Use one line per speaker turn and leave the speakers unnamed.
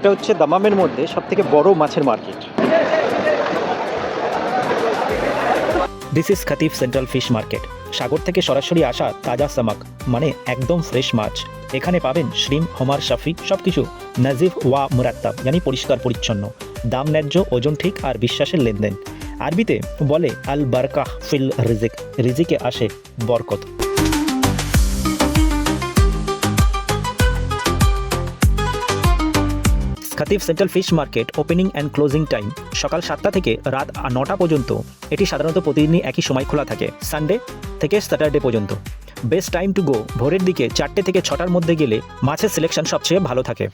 এটা হচ্ছে দামামের মধ্যে সবথেকে বড় মাছের market.
This is Qatif central fish market. সাগর থেকে সরাসরি আসা তাজা সামাক, মানে একদম ফ্রেশ মাছ। এখানে পাবেন শ্রিম, হমার, শাফি, সব কিছু নাজিফ ওয়া মুরাত্তাব, মানে পরিষ্কার পরিচ্ছন্ন, দাম ন্যায্য, ওজন ঠিক আর বিশ্বাসের লেনদেন। আরবিতে বলে আল বারকাহ ফিল রিজিক, রিজিকে আসে বরকত। Qatif central fish market opening and closing time সকাল 7টা থেকে রাত 9টা পর্যন্ত। এটি সাধারণত প্রতিদিনই একই সময় খোলা থাকে, সানডে থেকে স্যাটারডে পর্যন্ত। বেস্ট টাইম টু গো, ভোরের দিকে 4টে থেকে 6টার মধ্যে গেলে মাছের সিলেকশন সবচেয়ে ভালো থাকে।